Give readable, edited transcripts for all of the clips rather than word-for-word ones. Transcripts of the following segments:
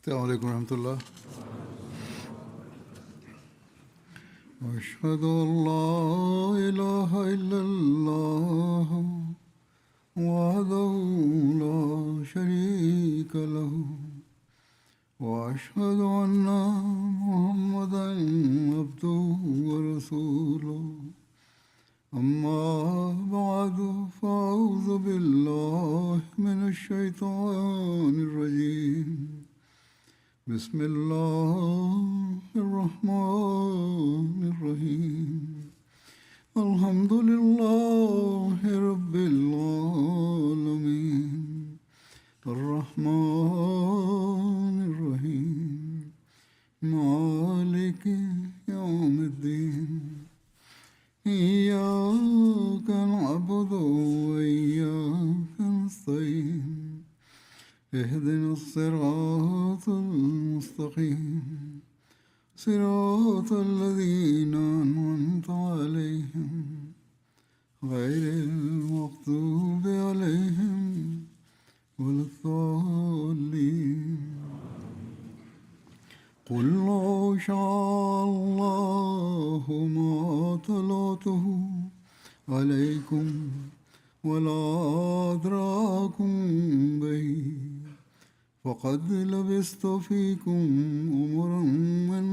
السلام عليكم ورحمة الله. أشهد أن لا إله إلا الله وحده لا شريك له وأشهد أن محمدا عبده ورسوله أما بعد فأعوذ بالله من الشيطان الرجيم بسم الله الرحمن الرحيم الحمد لله رب العالمين الرحمن الرحيم مالك يوم الدين إياك نعبد وإياك نستعين اهدنا الصراط المستقيم صراط الذين أنعمت عليهم غير المغضوب عليهم ولا الضالين قل لو شاء الله ما تلوته عليكم ولا أدراكم به فقد لبثت فيكم أمرا من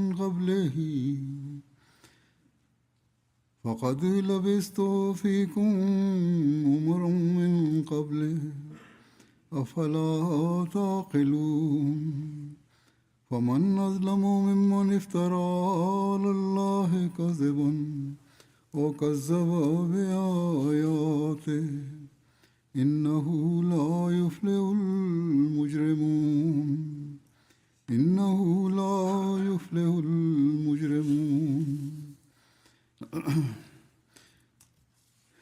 قبله أفلا تعقلون فمن أظلم ممن افترى على الله كذبا وكذب بآياته إنه لا يفلح المجرمون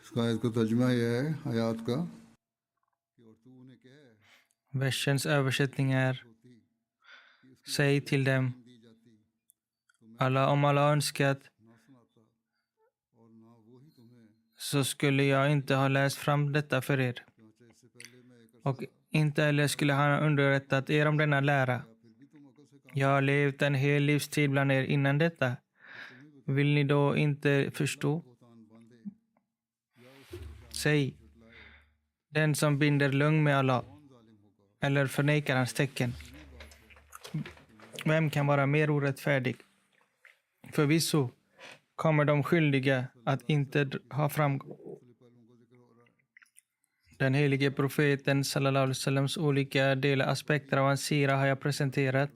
इसका आयत का तर्जुमा यह है आयत का कि और तू उन्हें कह Versens översättning är: Säg till dem, om alla önskat så skulle jag inte ha läst fram detta för er. Och inte heller skulle han underrättat er om denna lära. Jag har levt en hel livstid bland er innan detta. Vill ni då inte förstå? Säg, den som binder lögn med Allah eller förnekar hans tecken. Vem kan vara mer orättfärdig? Förvisso kommer de skyldiga att inte ha framgång. Den helige profeten sallallahu alaihi wasallams olika aspekter av hans sira har jag presenterat.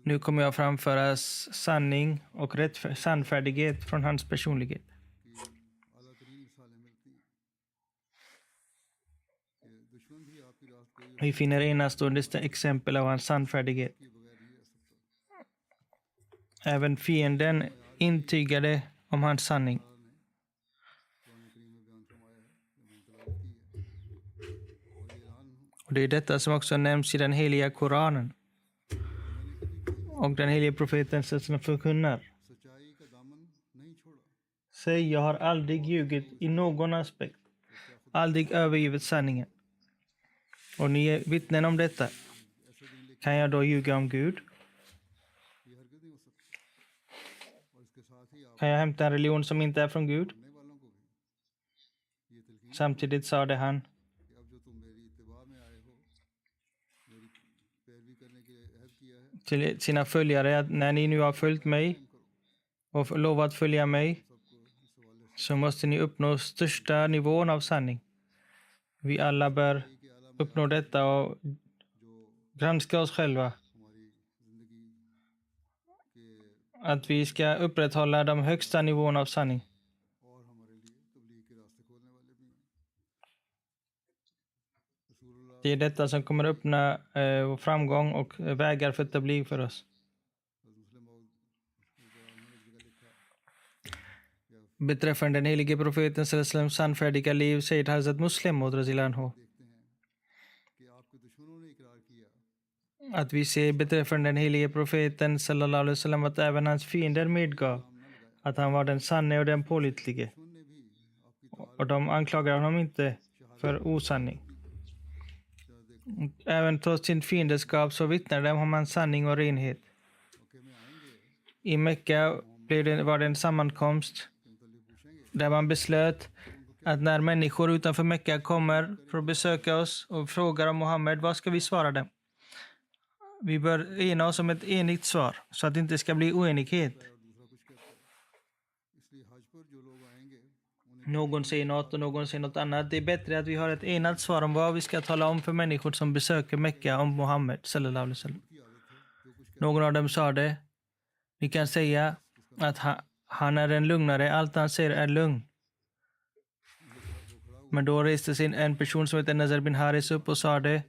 Nu kommer jag framföra sanning och sannfärdighet från hans personlighet. Vi finner enastående exempel av hans sannfärdighet. Även fienden intygade om hans sanning. Och det är detta som också nämns i den heliga Koranen. Och den heliga profeten förkunnar: Säg, jag har aldrig ljugit i någon aspekt. Aldrig övergivit sanningen. Och ni är vittnen om detta. Kan jag då ljuga om Gud? Kan jag hämta en religion som inte är från Gud? Samtidigt sade han till sina följare att när ni nu har följt mig och lovat följa mig så måste ni uppnå största nivån av sanning. Vi alla bör uppnå detta och granska oss själva. Att vi ska upprätthålla de högsta nivåerna av sanning. Det är detta som kommer öppna framgång och vägar för tabligh för oss. Beträffande den helige profeten sallallahu sannfärdiga liv säger Hazrat Muslim Maud radhiyallahu anhu att vi ser beträffande den helige profeten sallallahu alaihi wasallam att även hans fiender medgav att han var den sanne och den pålitlige. Och de anklagar honom inte för osanning. Även trots sin fiendeskap så vittnade de om hans sanning och renhet. I Mecka var det en sammankomst där man beslöt att när människor utanför Mecka kommer för att besöka oss och frågar om Muhammed, vad ska vi svara dem? Vi bör ena oss om ett enigt svar så att det inte ska bli oenighet. Någon säger något och någon säger något annat. Det är bättre att vi har ett enat svar om vad vi ska tala om för människor som besöker Mecka om Muhammed sallallahu alaihi wasallam. Någon av dem sa det. Vi kan säga att han är en lugnare. Allt han säger är lugn. Men då reste sig en person som heter Nazar bin Haris upp och sa det.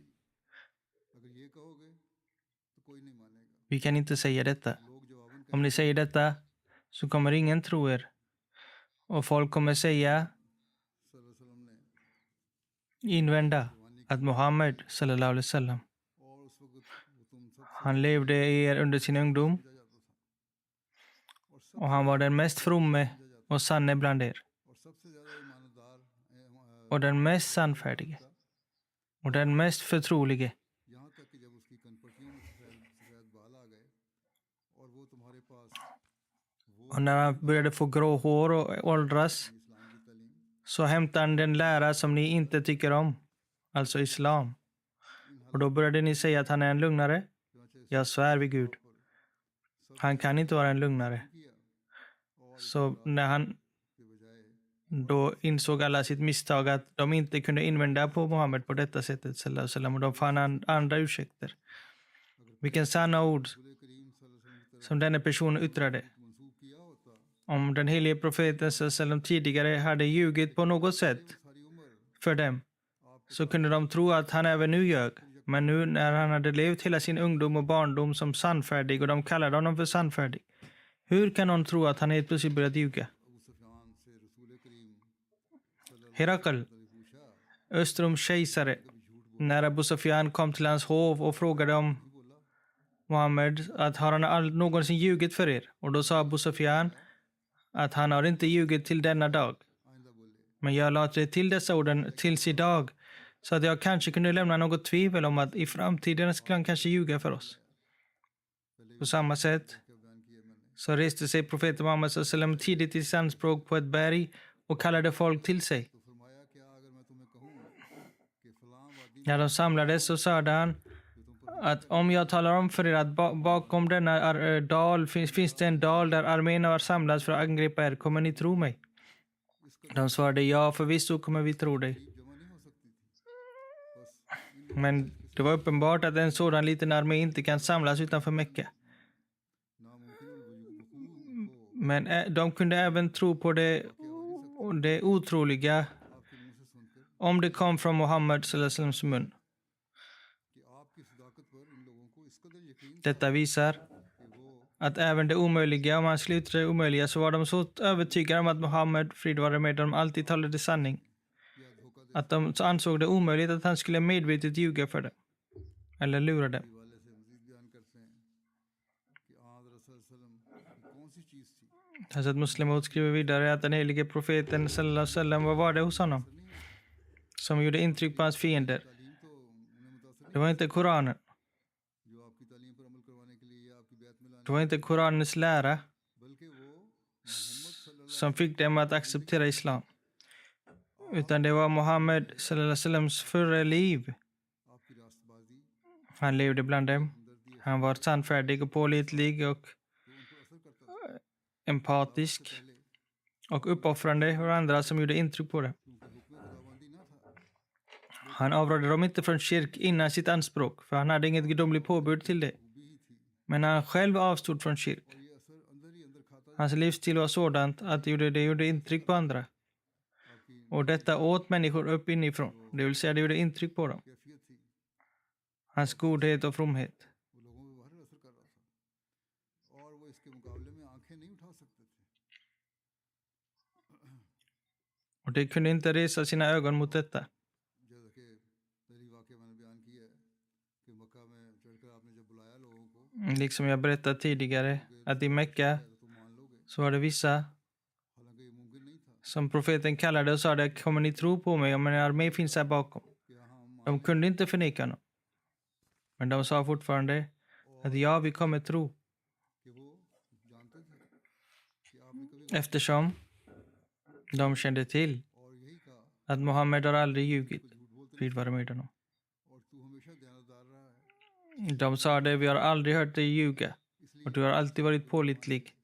Vi kan inte säga detta. Om ni säger detta så kommer ingen tro er. Och folk kommer säga, invända att Muhammed sallallahu alaihi wasallam, han levde i er under sin ungdom och han var den mest fromme och sanne bland er och den mest sannfärdige och den mest förtrolige. Och när han började få grå hår och åldras så hämtade han den lära som ni inte tycker om, alltså islam. Och då började ni säga att han är en lugnare. Jag svär vid Gud. Han kan inte vara en lugnare. Så när han då insåg alla sitt misstag att de inte kunde invända på Muhammed på detta sättet sallallahu alaihi wasallam, och de fann andra ursäkter. Vilken sanna ord som denna person yttrade. Om den helige profeten sallallahu tidigare hade ljugit på något sätt för dem så kunde de tro att han även nu ljög. Men nu när han hade levt hela sin ungdom och barndom som sannfärdig och de kallade honom för sannfärdig, hur kan någon tro att han helt plötsligt börjat ljuga? Herakl, Östrom kejsare, när Abu Sufyan kom till hans hov och frågade om Muhammed att har han någonsin ljugit för er? Och då sa Abu Sufyan att han har inte ljugit till denna dag. Men jag lade till dessa orden tills idag så att jag kanske kunde lämna något tvivel om att i framtiden skulle han kanske ljuga för oss. På samma sätt så reste sig profeten Muhammed sallam tidigt i sandspråk på ett berg och kallade folk till sig. När de samlades så sa han att om jag talar om för er att bakom denna dal finns det en dal där armén har samlats för att angripa er, kommer ni tro mig? De svarade ja, förvisso kommer vi tro dig. Men det var uppenbart att en sådan liten armé inte kan samlas utanför Mecka. Men de kunde även tro på det otroliga om det kom från Muhammed sallallahu alaihi wasallam mun. Detta visar att även det omöjliga, om man skulle yttra det omöjliga, så var de så övertygade om att Muhammed, frid vare med dem, alltid talade sanning. Att de ansåg det omöjligt att han skulle medvetet ljuga för dem. Eller lura dem. Hazrat Muslim skriver vidare att den helige profeten sallallahu alaihi wasallam, vad var det hos honom som gjorde intryck på hans fiender? Det var inte Koranen. Det var inte Koranens lära som fick dem att acceptera islam. Utan det var Muhammed sallallahu alaihi wasallams förra liv. Han levde bland dem. Han var sannfärdig och pålitlig och empatisk och uppoffrande för andra som gjorde intryck på det. Han avrådde dem inte från kyrk innan sitt anspråk, för han hade inget gudomligt påbud till det. Men han själv avstod från kyrk. Hans livsstil var sådant att det gjorde intryck på andra. Och detta åt människor upp inifrån. Det vill säga det gjorde intryck på dem. Hans godhet och fromhet. Och de kunde inte resa sina ögon mot detta. Liksom jag berättade tidigare att i Mecka så var det vissa som profeten kallade och sa det, kommer ni tro på mig om en armé finns här bakom? De kunde inte förneka honom. Men de sa fortfarande att ja, vi kommer tro. कि वो जानते थे कि आपने कभी Eftersom de kände till और यही कहा att Mohammed har aldrig ljugit. झूठ बोलते Frid vare med honom. और तू हमेशा दयानतदार रहा है De sa det, vi har aldrig hört dig ljuga. Och du har alltid varit pålitlig.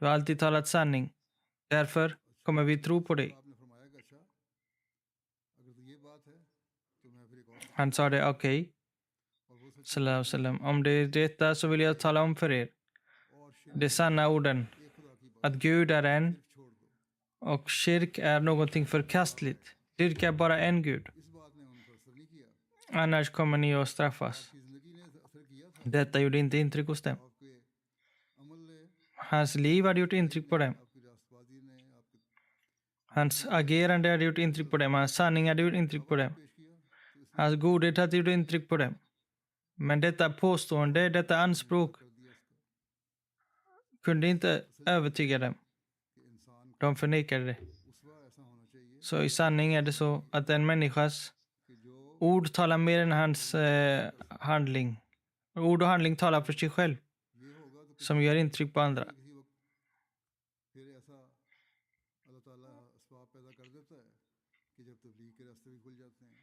Du har alltid talat sanning. Därför kommer vi tro på dig. आपने फरमाया कि अच्छा अगर तो ये बात है तो मैं फिर एक और Han sa det, okej. और वो सच Sallallahu alaihi wasallam. Om det är detta så vill jag tala om för er. और शिरक De sanna orden. एक खुदा की बात Att Gud är en छोड़ दो och kyrk är någonting förkastligt. Dyrka bara en Gud. इस बात ने उन पर असर नहीं किया Annars kommer ni att straffas. कि जिंदगी ने असर किया था Detta gjorde inte intryck hos dem. आपके अमल ने Hans liv hade gjort intryck på dem. आपकी रास्तबाजी ने आपके Hans agerande hade gjort intryck på dem. Hans sanning hade gjort intryck på dem. पेश किया तो इस Hans godhet hade gjort intryck på dem. Men detta påstående, detta anspråk कर दिया उसका kunde inte övertyga dem. कि इंसान De förnekade det. उसवा ऐसा होना चाहिए Så i sanning är det så att en människas कि जो ord talar mer än hans handling. Ord och handling talar för sig själv. ये होगा तो Som gör intryck på andra. किसी वक्त फिर ऐसा अल्लाह ताला असबाब पैदा कर देता है कि जब तबलीग के रास्ते भी खुल जाते हैं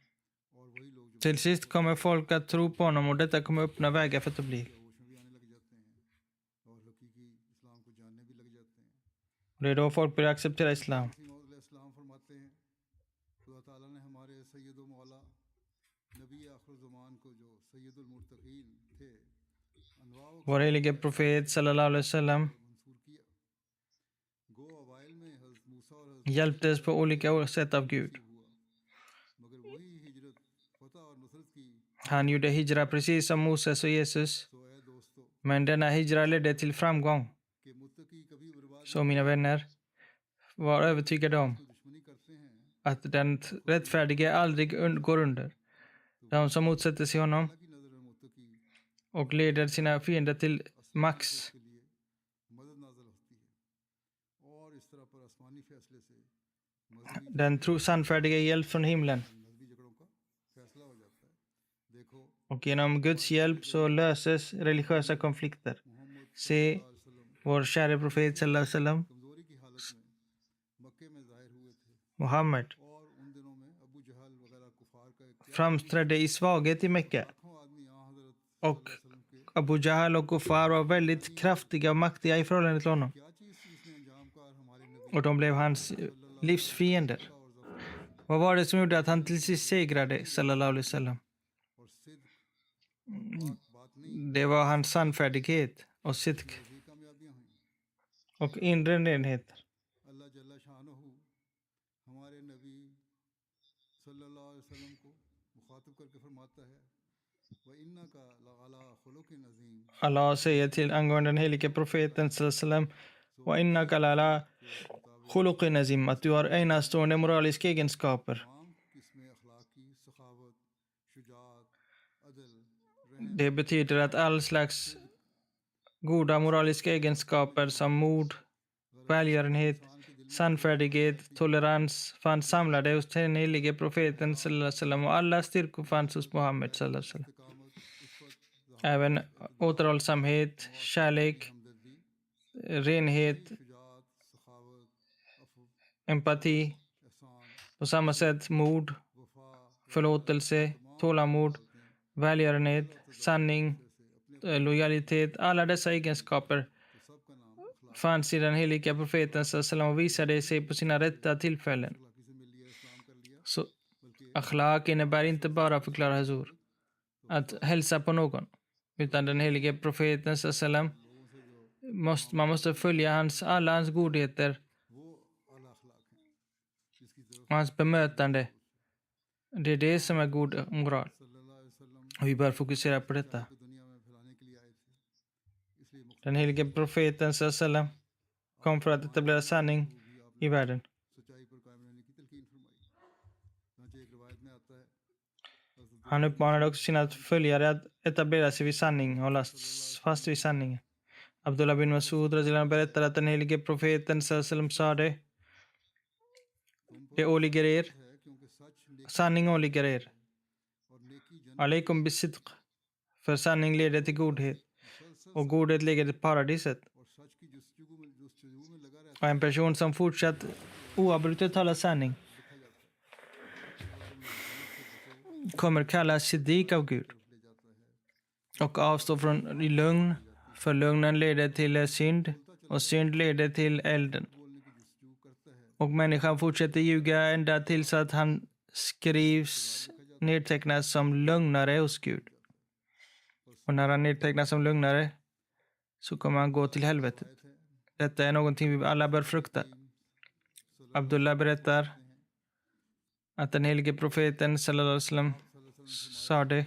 और वही लोग जो Till sist kommer folk att tro på honom och detta kommer öppna vägar för tabligh. होश में भी आने लग जाते हैं और हकीकी इस्लाम को जानने भी लग जाते हैं Och det är då folk börjar acceptera islam. इस्लाम फरमाते हैं खुदा ताला ने हमारे सैयद व मौला नबी आखिर ज़मान को जो सैयदुल मुर्तकीन थे अनवा व Vår helige profet sallallahu alaihi wasallam Mansoor किया गो अवाइल में हज़रत मूसा और हज़रत hjälptes på olika sätt av Gud. हुआ मगर वही हिजरत फतह और नुसरत की Han gjorde hijra precis som Moses och Jesus. तो ए दोस्तों Men denna hijra ledde till framgång. कि मुत्तकी कभी बर्बाद Så mina vänner, var övertygade om की दुश्मनी करते हैं att den rättfärdige aldrig går under. De som motsätter sig honom अल्लाह की नज़र में Muttaqi och leder sina fiender till max. के लिए मदद नाज़िल होती है और इस तरह पर आसमानी फैसले से मजहबी Den sannfärdiga hjälp från himlen. मजहबी झगड़ों का फैसला हो जाता है देखो Och genom Guds hjälp så löses religiösa konflikter. Mohammad Se vår käre profet sallallahu alaihi wasallam, कमज़ोरी की हालत में मक्के में ज़ाहिर हुए थे Muhammed, और उन दिनों में अबू जहल वगैरह कुफार का एक framträdde i svaghet i Mecka. लाखों आदमी यहाँ हज़रत Och Abu Jahal och Kufar var väldigt kraftiga och maktiga i förhållande till honom. क्या चीज़ थी इसने अंजाम कार हमारे नबी Och de blev hans livsfiender. और Zafar Vad var det som gjorde att han till sist segrade, sallallahu alaihi wasallam? और सिद्क बात नहीं Det var hans sannfärdighet och sidq ये कामयाबियाँ हुई och inre renhet. अल्लाह जल्ला शानहू हमारे नबी सल्लल्लाहु अलैहि वसल्लम को मुखातब करके फरमाता है व इन्ना का लअला खुलुकिन अज़ीम Allah säger till angående den helige profeten sallallahu alaihi wasallam, wa innaka lala khuluqin azim, att du har enastående moraliska egenskaper. तमाम किस्में अखलाकी सखावत शुजात अदल रहम Det betyder att all slags goda moraliska egenskaper som mod, välgörenhet, sannfärdighet, tolerans fanns samlade hos den helige profeten sallallahu alaihi wasallam, och alla styrkor fanns hos Muhammed sallallahu alaihi wasallam. इस्तकामत इफ़्फ़त Även återhållsamhet, kärlek, हमदर्दी renhet, शुजात सखावत अफ़व empati, एहसान på samma sätt mod, वफा förlåtelse, tålamod, välgörenhet, sanning, lojalitet. Alla dessa egenskaper तो सबका नाम अखलाक fanns i den heliga profeten sallallahu alaihi wasallam och visade sig på sina rätta tillfällen. अखलाकी से मिल लिया इस्लाम कर लिया Så बल्कि akhlaq innebär inte bara, förklara Hazur, att hälsa på någon, utan den helige profeten sallallahu alaihi wasallam man måste följa alla hans godheter वो आला अखलाक है जिसकी तरफ och hans bemötande. Det är det som är god moral. सल्लल्लाहु अलैहि वसल्लम Och vi bör fokusera på detta. को दुनिया में फैलाने के लिए आए थे इसलिए Den helige profeten sallallahu alaihi wasallam kom för att etablera sanning i världen. सच्चाई पर कायम रहने की तलकीन फरमाई चनांचे एक रिवायत में आता है हज़रत Han uppmanade också sina följare att etablera sig vid sanning och hålla fast vid sanningen. Abdullah bin Masud radhiyallahu anhu berättar att den helige profeten sallallahu alaihi wasallam sa det. Det åligger er, है क्योंकि सच नेकी sanning åligger er. और नेकी जन्नत Alaikum bisidq. För sanning leder till godhet. Och godhet leder till paradiset. और सच की जुस्तजू में लगा रहता Och en person som fortsatt oavbrutet talar sanning लिखा जाता है। kommer kallas siddiq av Gud. ले जाता है Och avstå från lögn. För lögnen leder till synd. Och synd leder till elden. बोलने की जुस्तजू करता है। Och människan fortsätter ljuga ända tills att han skrivs nedtecknas som lögnare hos Gud. Och när han nedtecknas som lögnare så kommer han gå till helvetet. Detta är någonting vi alla bör frukta. Abdullah berättar att den helige profeten sallallahu alaihi wasallam sa det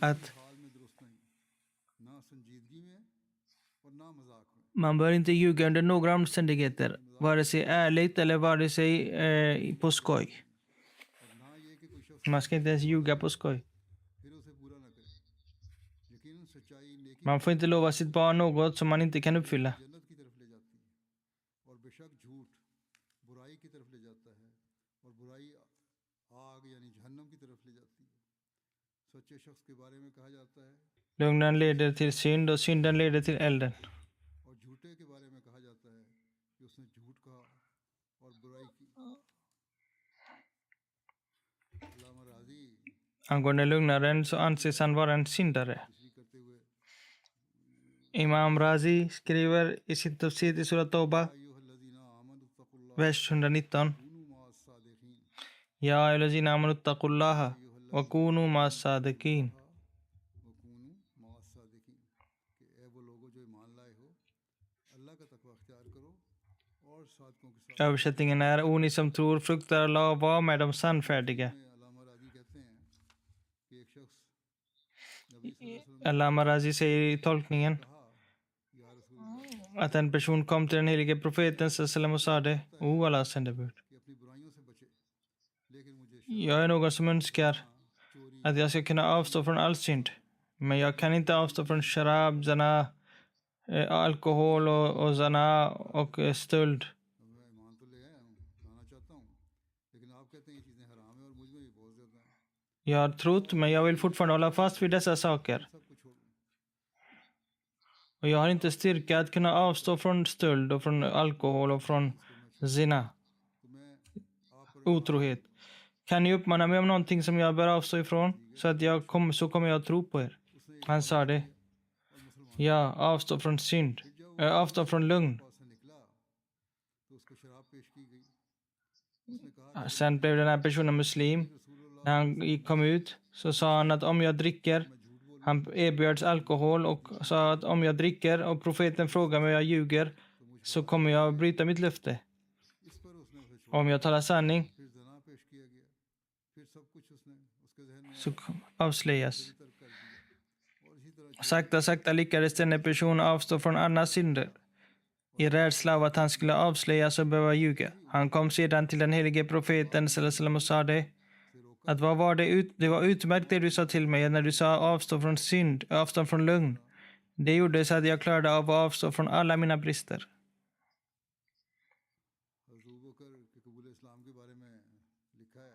att हाल में दुरुस्त नहीं, ना संजीदगी में और ना मजाक में। man bör inte ljuga under några omständigheter, vare sig ärligt eller vare sig på skoj. और ना ये कि कोई शख्स Man ska inte ens ljuga på skoj. फिर उसे पूरा ना करे। यकीनन सच्चाई नेकी Man får inte lova sitt barn något som man inte kan uppfylla. जन्नत की तरफ ले जाती है और बेशक झूठ बुराई की तरफ ले जाता है और बुराई आग यानी जहन्नम की तरफ ले जाती है। सच्चे शख्स के बारे में कहा जाता है Lögnen leder till synd och synden leder till elden. और झूठे के बारे में कहा जाता है कि उसने झूठ कहा और बुराई की। अल्लामा राजी Angående lögnaren så anses han vara en syndare. तशरीह करते हुए Imam Razi skriver i sin tafsir i Surat Tauba, अय्युहल्लज़ीना आमनु तक़ुल्लाह vers 119. कूनू मअस सादिक़ीन। या अय्युहल्लज़ीना आमनु तक़ुल्लाह व कूनू मअस सादिक़ीन. वकूनू मअस सादिक़ीन कि ए वो लोगों जो ईमान लाए हो अल्लाह का तकवा अख्तियार करो और सादकों के साथ। Översättningen är: O ni som tror, fruktar Allah och var med de sannfärdiga. अल्लामा राजी कहते हैं कि एक शख्स नबी सल्लल्लाहु अलैहि वसल्लम Allama Razi säger i tolkningen ने कहा या रसूल att en person kom till den helige profeten sallam och sade: O Allahs sändebud, कि अपनी बुराइयों से बचे, लेकिन मुझे jag är någon som önskar चोरी att jag ska kunna avstå från all synd. Men jag kan inte avstå från sharab, zana, alkohol och zana och stöld. मैं ईमान तो ले आया हूँ, खाना चाहता हूँ, लेकिन आप कहते हैं ये चीज़ें हराम है और मुझ में भी बहुत ज़्यादा है। Jag har trott, men jag vill fortfarande hålla fast vid dessa saker. सब कुछ छोड़ दूँ। Och jag har inte styrka att kunna avstå från stöld och från alkohol och från zina, तो मैं आप पर otrohet. Kan ni uppmana mig om någonting som jag bör avstå ifrån så att så kommer jag att tro på er? Han sa det. Ja, avstå från synd. Avstå från lögn. पास से निकला तो उसको शराब पेश की गई। उसने कहा Sen blev den här personen muslim. När han kom ut så sa han att om jag dricker, han erbjöds alkohol och sa att om jag dricker och profeten frågar mig och jag ljuger så kommer jag bryta mitt löfte. इस पर उसने उसे छोड़ा। Om jag talar sanning फिर जना पेश किया गया, फिर सब कुछ उसने उसके जहन में så avslöjas. तर्क कर दिया और इसी तरह Sakta, sakta lyckades denna person avstå från alla synder i rädsla av att han skulle avslöjas och behöva ljuga. Han kom sedan till den helige profeten sallallahu alaihi wasallam och sa det. Att vad var det var utmärkt det du sa till mig när du sa avstå från synd, avstå från lögn. Det gjorde så att jag klarade av att avstå från alla mina brister. हज़रत अबू बकर के कबूल इस्लाम के बारे में लिखा है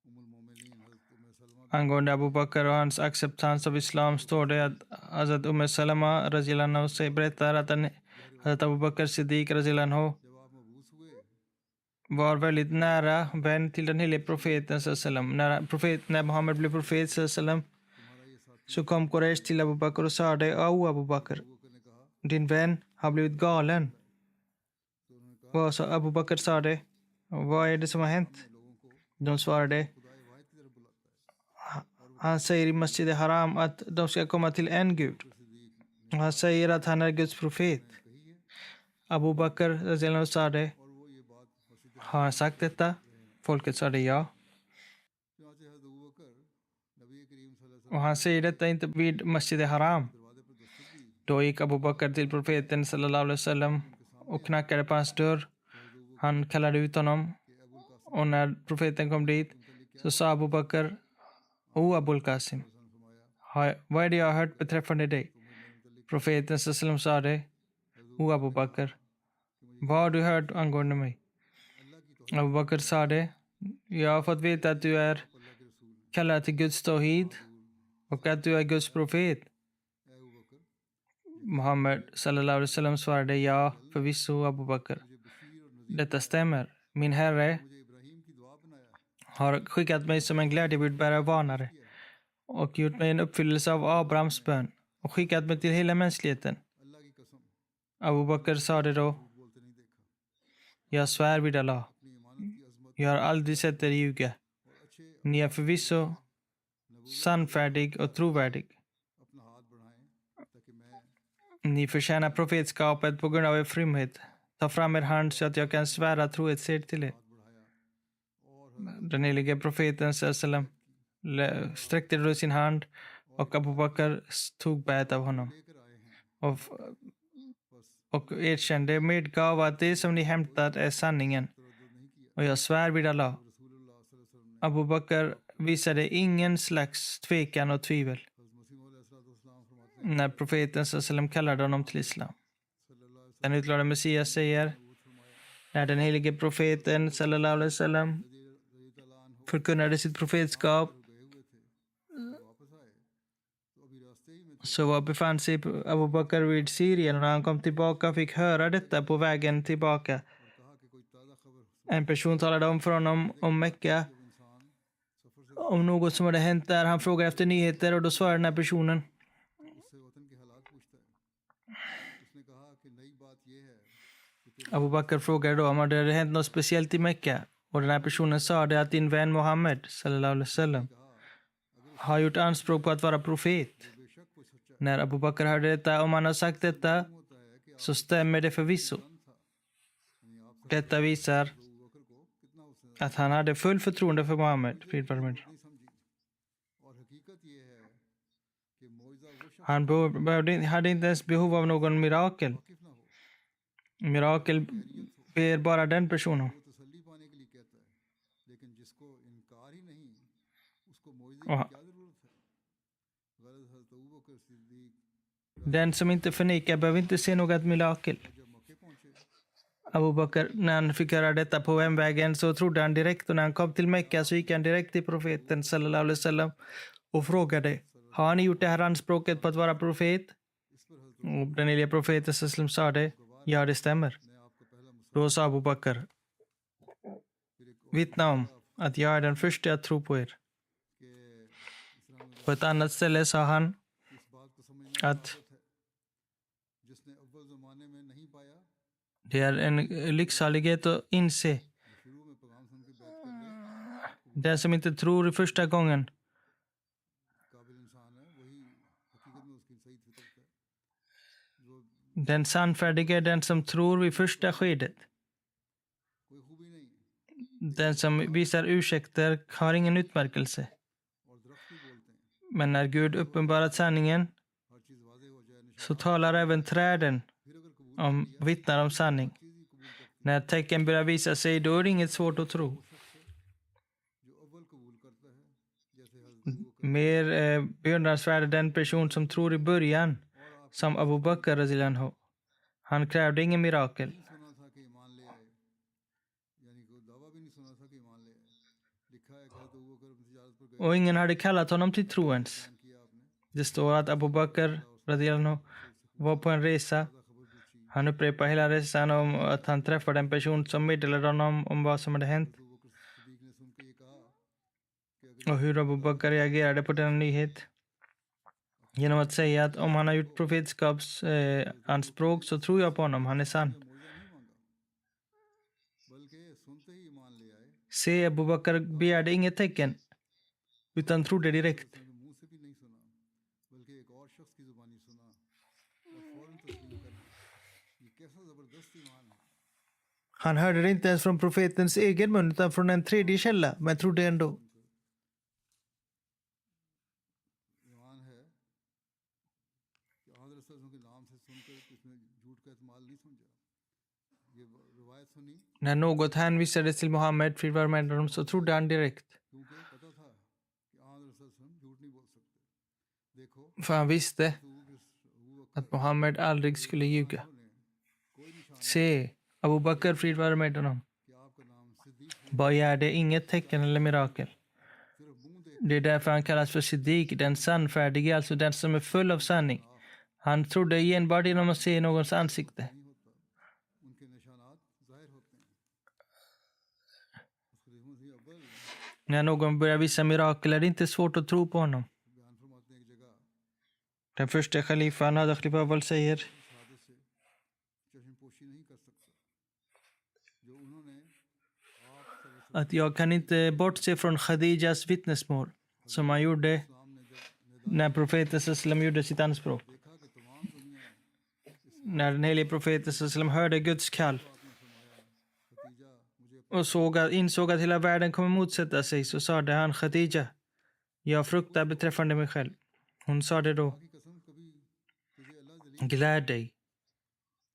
उम्मुल मोमिनीन हज़रत उम्मे Salma Angående Abu Bakr och hans acceptans av islam står det att Hazrat Salama radhiyallahu anhu berättar att Hazrat Abu Bakr Siddiq radhiyallahu anhu जब आप मबूस हुए var väldigt nära vän till den helige profeten sallam. När Muhammed blev profet sallam तुम्हारा ये साथी så kom Quraysh till Abu Bakr och sa det: Au Abu Bakr, Abu बकर ने कहा din vän har blivit galen. तो उन्होंने कहा Vad sa Abu Bakr sa det? Vad är det som har hänt? लोगों को De svarade: खुदाए वाहिद की तरफ बुलाता है। Han säger i Masjid Haram att de ska komma till en Gud. Siddique Och han säger att han är Guds profet. कही है Abu Bakr radhiyallahu anhu sa det. और वो ये बात मस्जिद Har han sagt detta? Folket sa det ja. चुनांचे हज़रत अबू बकर नबी करीम सल्लल्लाहु अलैहि Och han säger detta inte vid Masjid Haram. वसल्लम दरवाजे पर दस्तक दी Då gick Abu Bakr till profeten sallallahu alaihi wasallam och knackade på hans dörr. Han kallade ut honom. कि अबुल Qasim Och när profeten kom dit så sa Abu Bakr: O Abul Qasim, ने फरमाया vad är det jag har hört beträffande dig? Profeten sallam sa det: O Abu Bakr, vad har du hört angående mig? अल्लाह की Abu Bakr sa det: Jag har fått veta att du är अल्लाह के रसूल kallad till Guds tawhid och att du är Guds profet? ए अबू बकर, Muhammed sallallahu alaihi wasallam svarade ja, förvisso Abu Bakr. मुझे बशीर और नज़ीर Detta stämmer. Min herre मुझे इब्राहिम की दुआ बनाया है, har skickat mig som en glädjebudbärare och varnare och gjort mig en uppfyllelse av Abrahams bön och skickat mig till hela mänskligheten. अल्लाह की कसम Abu Bakr sade då, झूठ बोलते नहीं देखा, jag svär vid Allah, अपनी ईमानत की अजमत jag har aldrig sett er ljuga. और अच्छे Ni är förvisso sannfärdig och trovärdig. अपना हाथ बढ़ाएं ताकि मैं Ni förtjänar profetskapet på grund av er fromhet. Ta fram er hand så att jag kan svära trohet till er. हाथ बढ़ाया और Den helige profeten sallam sträckte då sin hand och Abu Bakr tog bät av honom लेकर आए हैं, och erkände, medgav att det som ni hämtat är sanningen. तरद्दुद नहीं किया। Och jag svär vid Allah. रसूलुल्लाह सल्लल्लाहु अलैहि वसल्लम ने Abu Bakr visade ingen slags tvekan och tvivel हज़रत मसीह अलैहिस्सलाम फरमाते हैं när profeten sallam kallade honom till islam. सल्लल्लाहु अलैहि Den utlåda Messias säger, वसल्लम फरमाया när den helige profeten sallallahu alaihi wasallam रज़ी अल्लाह अन्हु förkunnade sitt profetskap गए हुए थे, जब वापस आए तो अभी रास्ते ही में थे, så befann sig Abu Bakr vid Syrien och när han kom tillbaka fick höra detta på vägen tillbaka. और कहा कि कोई ताज़ा खबर En person talade om för honom om Mecka, जब इंसान सफ़र से om något som hade hänt där. Han frågade efter nyheter och då svarade den här personen. उससे वतन के हालात पूछता है, उसने कहा कि नई बात यह है कि तेरे Abu Bakr frågade då om det hade hänt något speciellt i Mecka. Och den här personen sa det att din vän Muhammed sallallahu alaihi wasallam har gjort anspråk på att vara profet. बेशक कोई सच्चा När Abu Bakr hörde detta, om han har sagt detta, होता है कि så stämmer det förvisso. था, यानी आप Detta visar Abu बकर को कितना उसने att han hade full förtroende för Muhammed. Frid vare med. नहीं समझी। और हकीकत ये है कि मौइज़ा वो शख्स Han hade inte ens behov av någon mirakel. वाकिफ ना हो, Mirakel ber bara den personen. वो तसल्ली पाने के लिए कहता है, लेकिन जिसको इनकार ही नहीं उसको मौइज़े Och की क्या ज़रूरत है। गरज हज़रत अबू बकर Siddiq den som inte förnekar behöver inte se något mirakel. जब मक्के पहुंचे Abu Bakr, när han fick höra detta på hemvägen så trodde han direkt, och när han kom till Mekka så gick han direkt till profeten sallallahu alaihi wasallam och frågade, har ni gjort det här anspråket på att vara profet? इस पर हज़रत Och den helige profeten sallallahu alaihi wasallam sa det, ja det stämmer. ने आपका पहला मुसलमान Då sa Abu Bakr, फिर एक vittna om att jag är den första att tro på er. के इस्लाम में På ett annat ställe sa han इस बात को समझना att है जिसने अव्वल ज़माने में नहीं पाया det är en lycksalighet att inse. शुरू में पैगाम सुन के बैठ कर ले Den som inte tror i första gången, काबिल इंसान है वही हकीकत में उसकी सही फितरत है जो den sannfärdige är den som tror i första skedet. कोई खूबी नहीं Den som visar ursäkter har ingen utmärkelse. और दरख्त भी बोलते हैं Men när Gud uppenbarat sanningen हर चीज़ वादे हो जाए निशान så talar även träden फिर अगर कबूल om vittnar om sanning. चीज़ ही कबूल करता När tecken börjar visa sig, då är det inget svårt att tro. है जो अव्वल कबूल करता है जैसे हज़रत अबू बकर Mer beundransvärd är den person som tror i början, som Abu Bakr radhiyallahu anhu. Han krävde ingen mirakel. सुना था कि ईमान ले आए यानी कोई दावा भी नहीं सुना था कि ईमान ले आए लिखा है कि हज़रत अबू बकर अपनी तिजारत पर गए Och ingen hade kallat honom till tro ens. किया आपने Det står att Abu Bakr radhiyallahu anhu var på en resa. खबर पूछी Han upprepar hela resan om att han träffade en person som meddelade honom om vad som hade hänt. Abu बकर सिद्दीक ने सुन के ये कहा कि अगर Och hur Abu Bakr reagerade på denna nyhet. Genom att säga att om han har gjort profetskapsanspråk så tror jag på honom, han är sann. मौजा नहीं मांगा बल्कि सुनते ही ईमान ले आए Se, Abu Bakr begärde inget tecken utan trodde direkt. उसने मुंह से भी नहीं सुना बल्कि एक और शख्स की जुबानी सुना और फौरन तस्लीम कर ली ये कैसा ज़बरदस्त ईमान है Han hörde det inte ens från profetens egen mun utan från en tredje källa, men trodde ändå. ईमान है कि हज़रत सल्लल्लाहु अलैहि वसल्लम के नाम से सुनकर उसने झूठ का इस्तेमाल नहीं समझा ये रिवायत सुनी När något hänvisades till Muhammed, frid vare med honom, så trodde han direkt. क्योंकि पता था कि हज़रत सल्लल्लाहु अलैहि वसल्लम झूठ नहीं बोल सकते देखो För han visste तो अबू बकर att Muhammed aldrig skulle ljuga. ने कोई निशान Se, Abu Bakr, frid vare med honom, कि आपका नाम सिद्दीक है begärde inget tecken eller mirakel. सिर्फ मुंह देख Det är därför han kallas för Siddiq, den sannfärdige, alltså den som är full av sanning. Han trodde enbart genom att se någons ansikte. नहीं होता, उनके निशानात जाहिर होते हैं। उसके मसीह अव्वल När någon börjar visa mirakel är det inte svårt att tro på honom. बयान फरमाते हैं एक जगह Den första khalifan Hadrat Khalifa Awwal säger शहादत से चश्मपोशी नहीं कर सकता जो उन्होंने आप सल्लल्लाहु att jag kan inte bortse från Khadijas vittnesmål som han gjorde अलैहि वसल्लम ने जब när profeten sallam gjorde sitt anspråk. देखा कि तमाम दुनिया När den helige profeten sallam hörde Guds kall Khadija मुझे och insåg att hela världen kommer motsätta sig, så sade han: Khadija, jag fruktar beträffande mig själv. Hon sade då: की कसम कभी तुझे अल्लाह जलील gläd dig.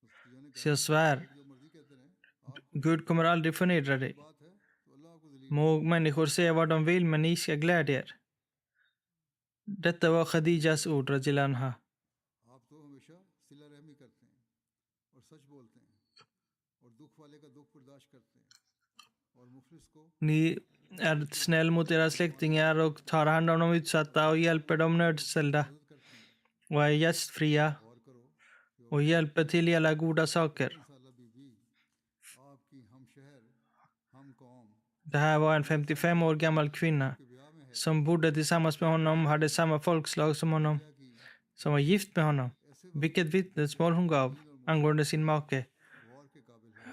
Khadija ने Så jag svär, जो मर्जी कहते रहे, Gud kommer aldrig förnedra dig. बात है तो अल्लाह आपको जलील Må människor säga vad de vill, men ni ska glädja er. Detta var Khadijas ord, radhiyallahu anha. आप तो हमेशा सिला रहमी करते हैं और सच बोलते हैं और दुख वाले का दुख बर्दाश्त करते हैं और मुफलिस को Ni är snäll mot era släktingar och tar hand om de utsatta och hjälper de nödställda och är gästfria गौर करो och hjälper till i alla goda saker. साला बीबी आपकी हम शहर हम कौम Det här var en 55 år gammal kvinna के ब्याह में है som bodde tillsammans med honom, hade samma folkslag som honom, som var gift med honom. Vilket vittnesmål hon gav angående sin make. गौर के काबिल है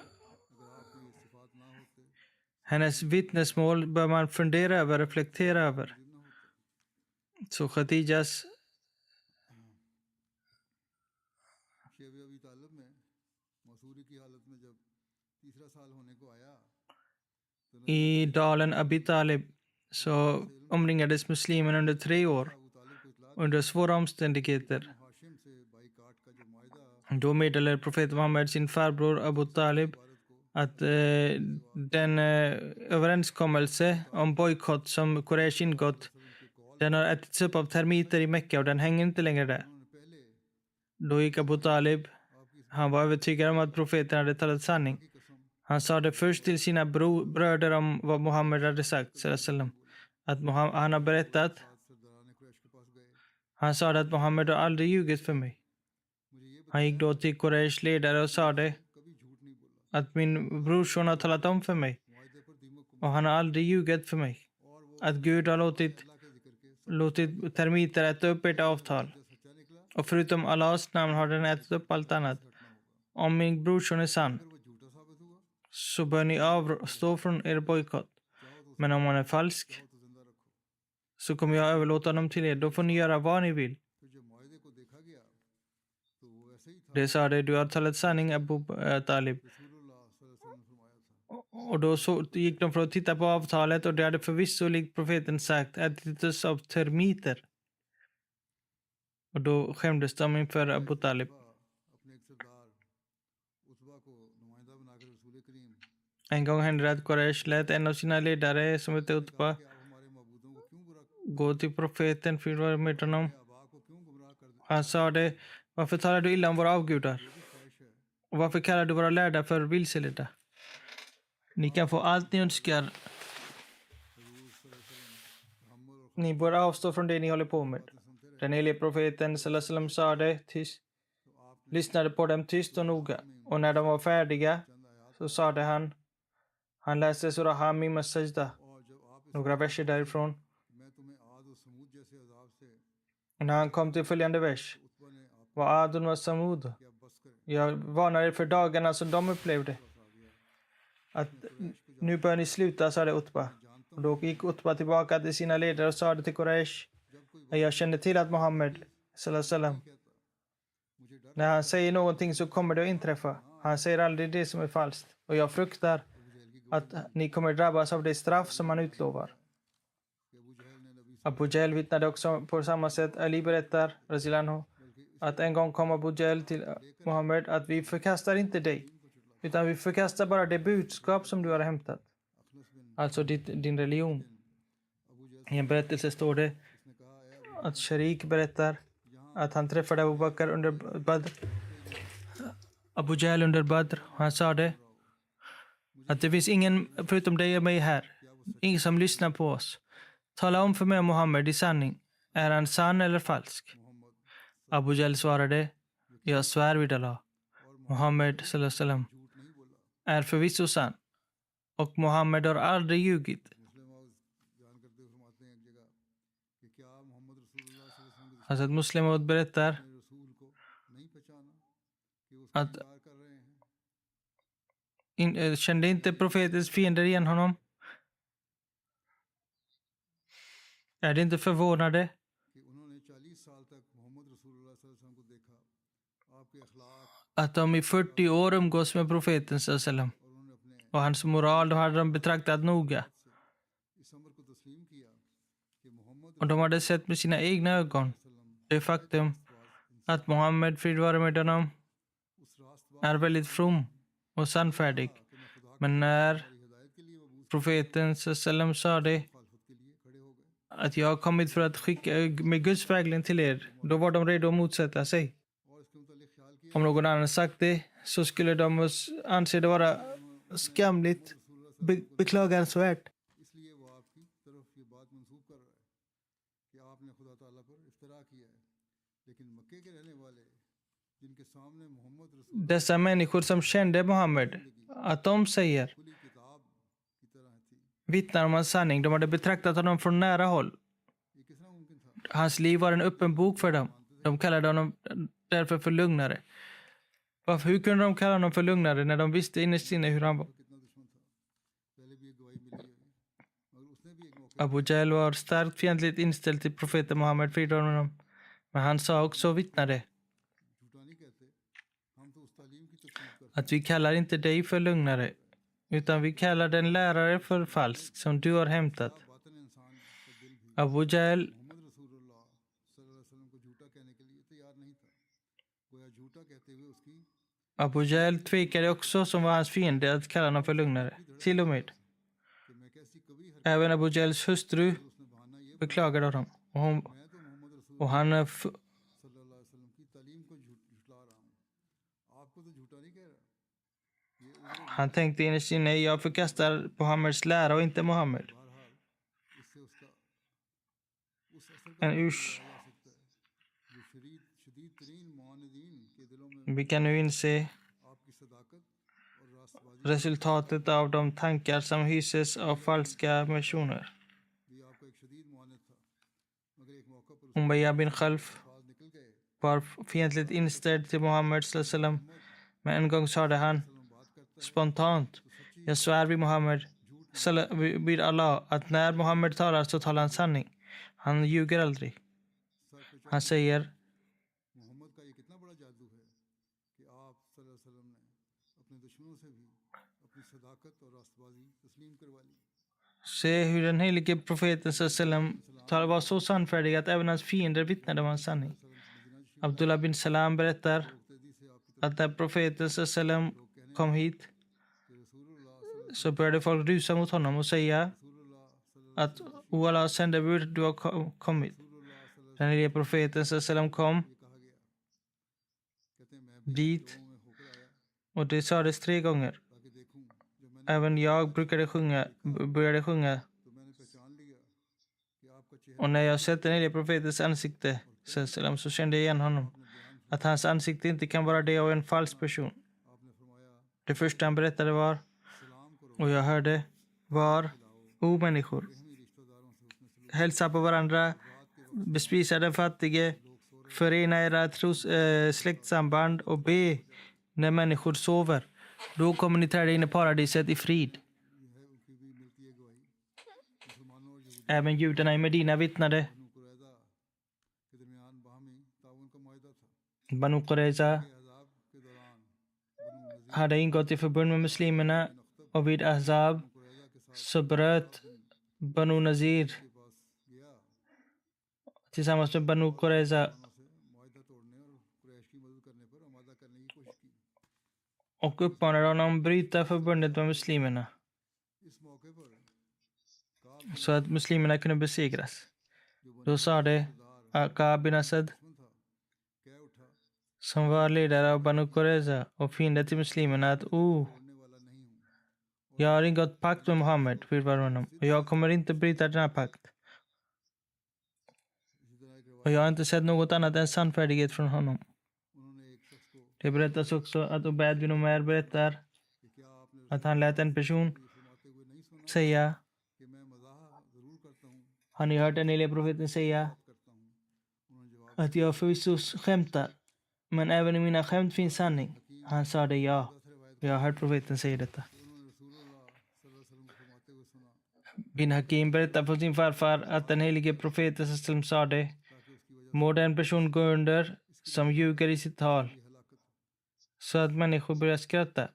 अगर आपको ये सिफात ना होते Hennes vittnesmål bör man fundera över, reflektera över. ना होते Så Khadijas शेब अबी तालिब में मसूरी की हालत में जब तीसरा साल होने को आया i dalen Abi Talib så omringades muslimerna under 3 år अबू तालिब को इतला under svåra omständigheter. हाशिम से बाईकाट का जो मायदा Då meddelade profet Muhammed sin farbror Abu Talib att den överenskommelse om bojkott som Quraysh ingått, den har ätits upp av termiter i Mekka och den hänger inte längre där. उन्होंने पहले Då gick Abu Talib, han var övertygad om att profeten hade talat sanning. की कसम Han sa det först till sina bröder om vad Muhammed hade sagt, sallam, att han har berättat. सरदारान कुरैश के पास गए Han sa att Muhammed har aldrig ljugit för mig. मुझे ये Han gick då till Quraysh ledare och sa det, कभी झूठ नहीं बोला att min brorson har talat om för mig मुआहदे पर दीमक को och han har aldrig ljugit för mig. और वो Att Gud har låtit अल्लाह के जिक्र के termiter äta upp ert avtal. सच्चा निकला Och förutom Allahs namn har den ätit upp allt annat. Om min brorson är sann, अगर वो झूठा साबित हुआ så bör ni avstå från er bojkott. Men om han är falsk, तो जिंदा रखो så kommer jag överlåta honom till er. Då får ni göra vad ni vill. फिर जब मुआहदे को देखा गया तो वो ऐसे ही था Det sa det, du har talat sanning, Abu Talib. रसूलुल्लाह सल्लल्लाहु अलैहि वसल्लम ने फरमाया था Och då gick de för att titta på avtalet och det hade förvisso likt profeten sagt ätits av termiter. Och då skämdes de inför Abu Talib. अपने एक सरदार उत्बा को नुमाइंदा बनाकर रसूल करीम En gång hände det att Quraysh lät en av sina ledare som hette Utba कि आप हमारे मबूदों को क्यों बुरा gå till profeten för att vara med honom. आबा को क्यों गुमराह कर दे Han sa det, varför talar du illa om våra avgudar? ख्वाहिश है Och varför kallar du våra lärda för vilseledda? Ni kan få allt ni önskar. Ni bör avstå från det ni håller på med. Den helige profeten sallam sa det tyst, lyssnade på dem tyst och noga. Och när de var färdiga så sade han läste Surah Hamim as-Sajda, और जब आप några verser därifrån. मैं तुम्हें आद और समूद जैसे अजाब से Och när han kom till följande vers, Utba ने आप wa adun wa samud, क्या बस करें jag varnar er för dagarna som de upplevde. Att nu bör ni sluta, sa det Utba. Och då gick Utba tillbaka till sina ledare och sa det till Quraysh. Jag känner till att Muhammed sallam, मुझे डर när han säger någonting så kommer det att inträffa. Han säger aldrig det som är falskt. Och jag fruktar att ni kommer drabbas av det straff som han utlovar. कि अबू जहल ने नबी Abu Jahl vittnade också på samma sätt. Ali berättar, radhiyallahu anhu, att en gång kom Abu Jahl till Muhammed att vi förkastar inte dig, utan vi förkastar bara det budskap som du har hämtat. Alltså din religion. I en berättelse står det att Sharik berättar att han träffade Abu Bakr under Badr. Abu Jahl under Badr. Han sa det, att det finns ingen förutom dig och mig här. Ingen som lyssnar på oss. Tala om för mig om Muhammed i sanning. Är han sann eller falsk? Abu Jahl svarade, jag svär vid Allah. Muhammed sallallahu alaihi wasallam är förvisso sann. Och Muhammed har aldrig ljugit. Hazrat Muslim Maud berättar att kände inte profetens fiender igen honom? Är det inte förvånade att de i 40 år umgås med profeten sallam, och hans moral då hade de betraktat noga. Och de hade sett med sina egna ögon det faktum att Muhammed, frid vare med honom, är väldigt from och sannfärdig. Men när profeten sallam sa det, att jag har kommit för att skicka med Guds vägledning till er, då var de redo att motsätta sig. Om någon annan sagt det, så skulle de anse det vara skamligt, beklagansvärt. Dessa människor som kände Muhammed, att de säger, vittnar om hans sanning. De hade betraktat honom från nära håll. Hans liv var en öppen bok för dem. De kallade honom därför för lugnare. Hur kunde de kalla honom för lugnare när de visste innerst inne hur han var? Abu Jahl var starkt fientligt inställd till profeten Muhammed, frid vare med honom. Men han sa också, vittnade, att vi kallar inte dig för lugnare, utan vi kallar den lärare för falsk som du har hämtat. Abu Jahl tvekade också, som var hans fiende, att kalla honom för lugnare. Till och med. Även Abu Jahls hustru beklagade honom. Och han tänkte innerst inne, jag förkastar Muhammeds lära och inte Muhammed. Vi kan nu inse resultatet av de tankar som hyses av falska missioner. Umayya bin Khalf var fientligt inställd till Muhammed sallam, men en gång sade han spontant, jag svär vid Muhammed, vid Allah, att när Muhammed talar så talar han sanning. Han ljuger aldrig. Han säger, se hur den helige profeten sallam var så sannfärdig att även hans fiender vittnade om hans sanning. Abdullah bin Salam berättar att när profeten sallam kom hit, så började folk rusa mot honom och säga att O Allah sändebud, du har kommit. Den helige profeten sallam kom dit, och det sades 3 gånger. Även jag började sjunga. Och när jag sett den helige profetens ansikte sallam, så kände jag igen honom. Att hans ansikte inte kan vara det av en falsk person. Det första han berättade var, och jag hörde, var, o människor, hälsa på varandra, bespisa den fattige, förena era släktsamband och be när människor sover. Då kommer ni träda in i paradiset i frid. Även judarna i Medina vittnade. Banu Qurayza hade ingått i förbund med muslimerna, och vid Ahzab så bröt Banu Nazir tillsammans med Banu Qurayza och uppmanade honom att bryta förbundet med muslimerna så att muslimerna kunde besegras. Då sa det Ka'b bin Asad, som var ledare av Banu Qurayza och fiende till muslimerna, att jag har ingått pakt med Muhammed, och jag kommer inte bryta denna pakt. Och jag har inte sett något annat än sannfärdighet från honom. Det berättas också att Ubayd bin Umair berättar att han lät en person säga: har ni hört den heliga profeten säga att jag förvisso skämtar, men även i mina skämt finns sanning? Han sa det, ja. Jag har hört profeten säga detta. Bin Hakim berättar från sin farfar att den helige profeten sa det: må den person gå under som ljuger i sitt tal, så att människor börjar skratta.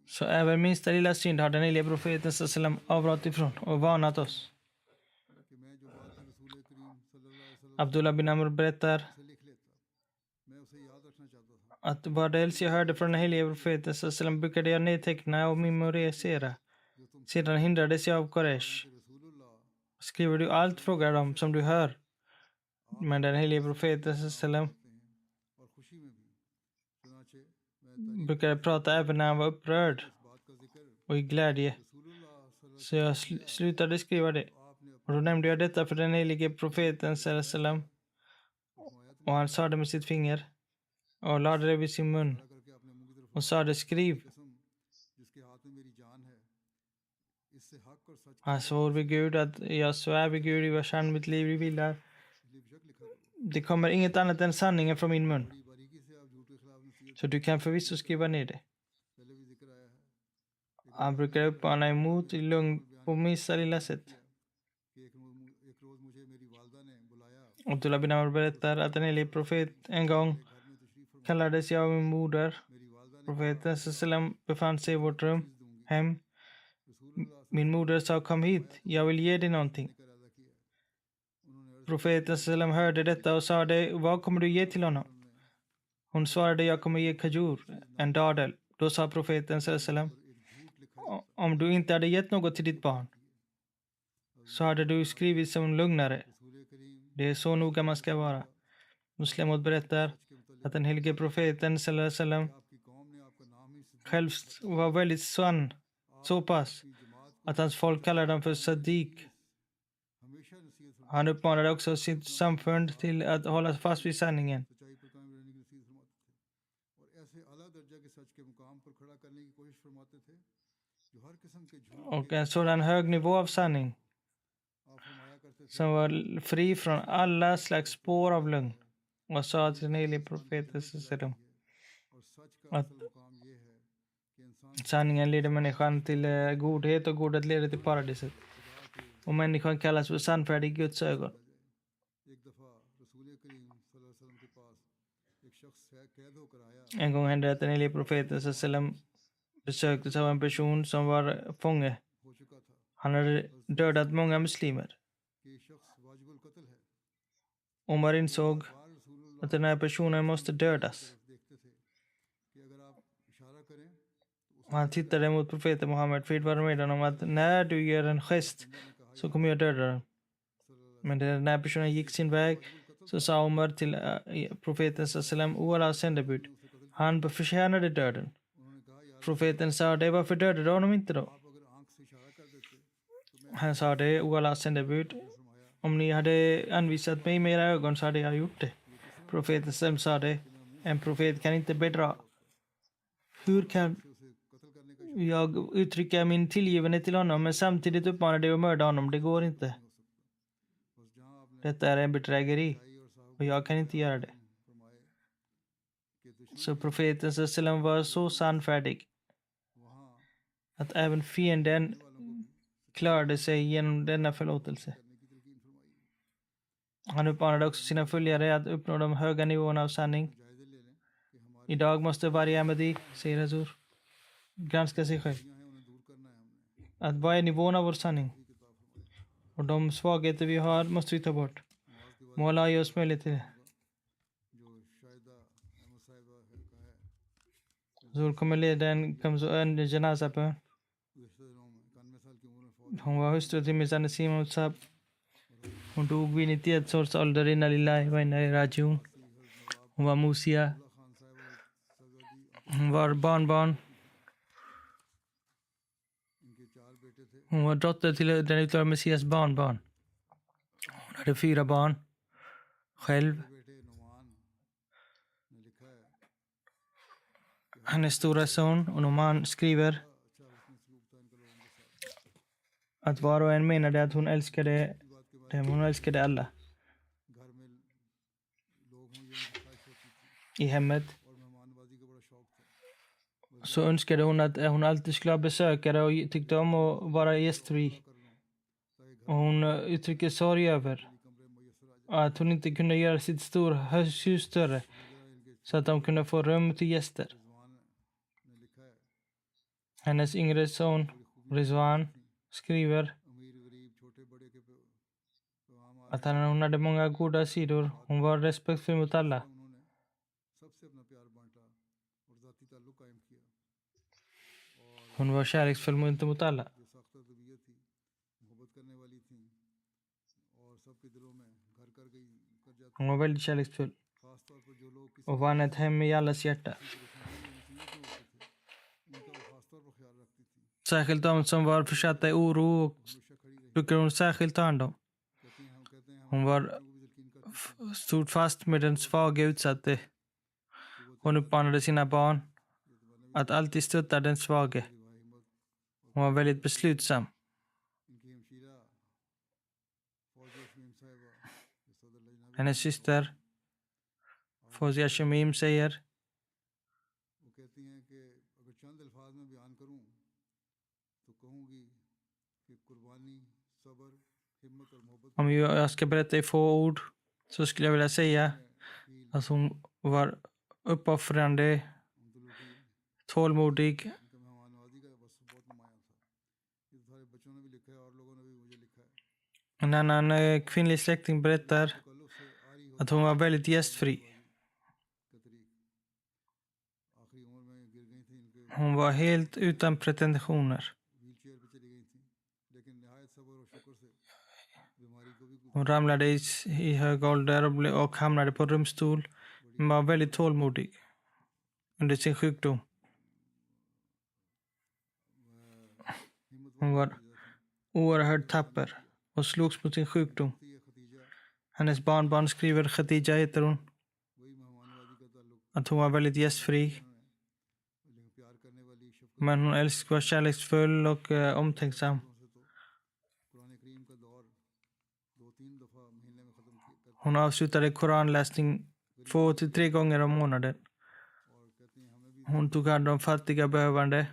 Så även minsta lilla synd har den helige profeten avrått ifrån och varnat oss. Abdullah bin Amr berättar att varhelst jag hörde från den helige profeten brukade jag nedteckna och memorisera. Sedan hindrades jag av Quraysh. Skriver du allt, frågar de, som du hör? Men den helige profeten brukade prata även när han var upprörd och i glädje. Så jag slutade skriva det. Och då nämnde jag detta för den helige profeten och han sa det med sitt finger och lade det vid sin mun och sa det: skriv. Han svor vid Gud att jag svär vid Gud i vars hand mitt liv vilar. Det kommer inget annat än sanningen från min mun. Så du kan förvisso skriva ner det. Han brukar uppmana emot i lugn på minsta lilla sätt. Abdullah bin Amr berättar att en helig profet en gång kallades jag av min moder. Profeten befann sig i vårt hem. Min moder sa: kom hit, jag vill ge dig någonting. Profeten hörde detta och sa: vad kommer du ge till honom? Hon svarade: jag kommer ge kajur, en dadel. Då sa profeten: om du inte hade gett något till ditt barn, så hade du skrivit som lugnare. Det är så noga man ska vara. Muslimot berättar att den helige profeten själv var väldigt sann, så pass att hans folk kallade dem för Sadiq. Han uppmanade också sitt samfund till att hålla fast vid sanningen. Och en sådan hög nivå av sanning som var fri från alla slags spår av lögn, och sa till den helige profeten att sanningen leder människan till godhet och godhet leder till paradiset. Och människan kallas för sannfärdig i Guds ögon. En gång hände att den helige profeten besöktes av en person som var fånge. Han hade dödat många muslimer. Omar insåg att den här personen måste dödas. Han tittade mot profeten Muhammed, frid vare med honom, att när du gör en gest så kommer jag döda den. Men när den här personen gick sin väg, så sa Omar till profeten o Allahs sändebud: han förtjänade döden. Profeten sa: varför dödade du honom inte då? Han sa: o Allahs sändebud, om ni hade anvisat mig med era ögon så hade jag gjort det. Profeten sa: en profet kan inte bedra. Hur kan jag uttrycka min tillgivenhet till honom men samtidigt uppmana dig att mörda honom? Det går inte. Detta är en bedrägeri och jag kan inte göra det. Så profeten var så sannfärdig att även fienden klarade sig genom denna förlåtelse. Han uppmanade också sina följare att uppnå de höga nivåerna av sanning. Idag måste varje Ahmadi, säger Hazur, granska sig själv. Att vad är nivån av vår sanning? Och de svagheter vi har måste vi ta bort. Må Allah ge oss möjlighet till det. Hazur kommer leda en janaza-bön. Hon var hustru till Mirza Nasim Mutsab. Hon dog vid 91 års ålder. Inna lillahi wa inna ilaihi rajiun. Hon var musia. Hon var barnbarn Hon var dotter till den utlovade Messias barnbarn. Hon hade 4 barn själv. Hennes stora son Onoman skriver att var och en menade att hon älskade dem, hon älskade alla i hemmet. Så önskade hon att hon alltid skulle ha besökare och tyckte om att vara gästfri. Och hon uttrycker sorg över att hon inte kunde göra sitt hus större så att de kunde få rum till gäster. Hennes yngre son Rizwan skriver att hon hade många goda sidor. Hon var respektfull mot alla. Hon var kärleksfull mot alla. Hon var väldigt kärleksfull och vann ett hem i allas hjärta. Särskilt de som var försatta i oro brukade hon särskilt ta hand om. Hon stod fast med den svaga utsatte. Hon uppmanade sina barn att alltid stötta den svage. Hon var väldigt beslutsam. Hennes syster Fozia Shamim säger om jag ska berätta i få ord så skulle jag vilja säga att hon var uppoffrande, tålmodig. En annan kvinnlig släkting berättar att hon var väldigt gästfri. Hon var helt utan pretensioner. Hon ramlade i hög ålder och hamnade på rumstol, men var väldigt tålmodig under sin sjukdom. Hon var oerhört tapper och slogs mot sin sjukdom. Hennes barnbarn skriver, Khadija heter hon, att hon var väldigt gästfri. Men hon var kärleksfull och omtänksam. Hon avslutade koranläsning 2 till 3 gånger om månaden. Hon tog hand om fattiga behövande.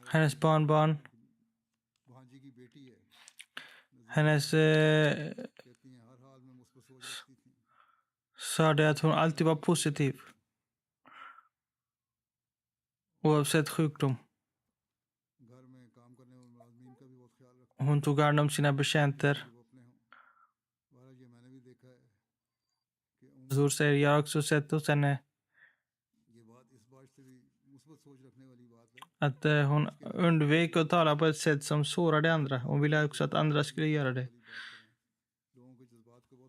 Hennes barnbarn. Hennes sa det att hon alltid var positiv. Oavsett sjukdom. Hon tog hand om sina betjänter. Hon säger, jag har också sett hos henne att hon undvek att tala på ett sätt som sårade andra. Hon ville också att andra skulle göra det.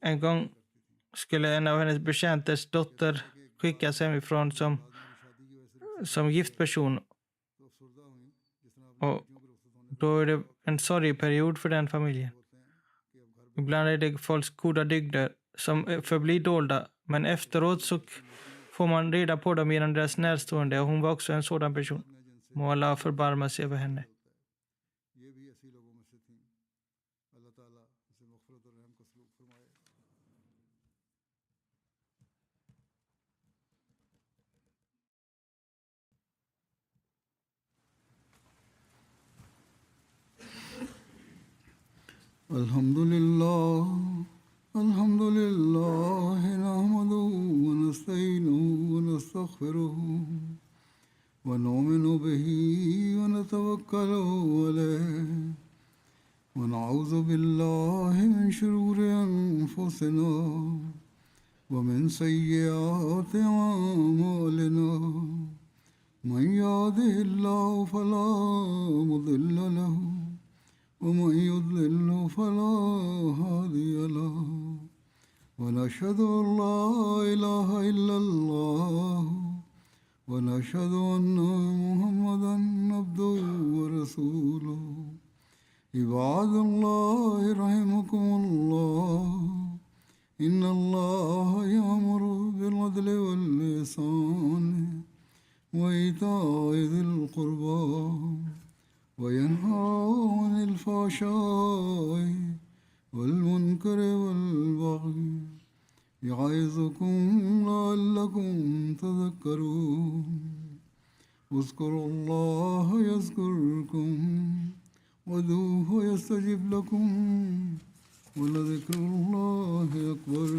En gång skulle en av hennes betjänters dotter skickas hemifrån som gift person. Och då är det en sorgperiod för den familjen. Ibland är det folks goda dygder som förblir dolda. Men efteråt så får man reda på dem genom deras närstående. Och hon var också en sådan person. Må Allah förbarma sig över henne. Alhamdulillah, alhamdulillah, nahmaduhu wa nasta'inuhu wa nastaghfiruhu wa nu'minu bihi wa natawakkalu alayhi wa na'udhu billahi min shururi anfusina wa min sayyiati a'malina. Man yahdihillahu fala mudilla lahu ومن يضلل فلا هادي له ونشهد أن لا إله إلا الله ونشهد أن محمدا عباد الله رحمكم الله إن الله يأمر بالعدل والإحسان وإيتاء ذي القربى وينهى عن الفحشاء والمنكر والبغي يعظكم لعلكم تذكرون اذكروا الله يذكركم وادعوه يستجب لكم ولذكر الله أكبر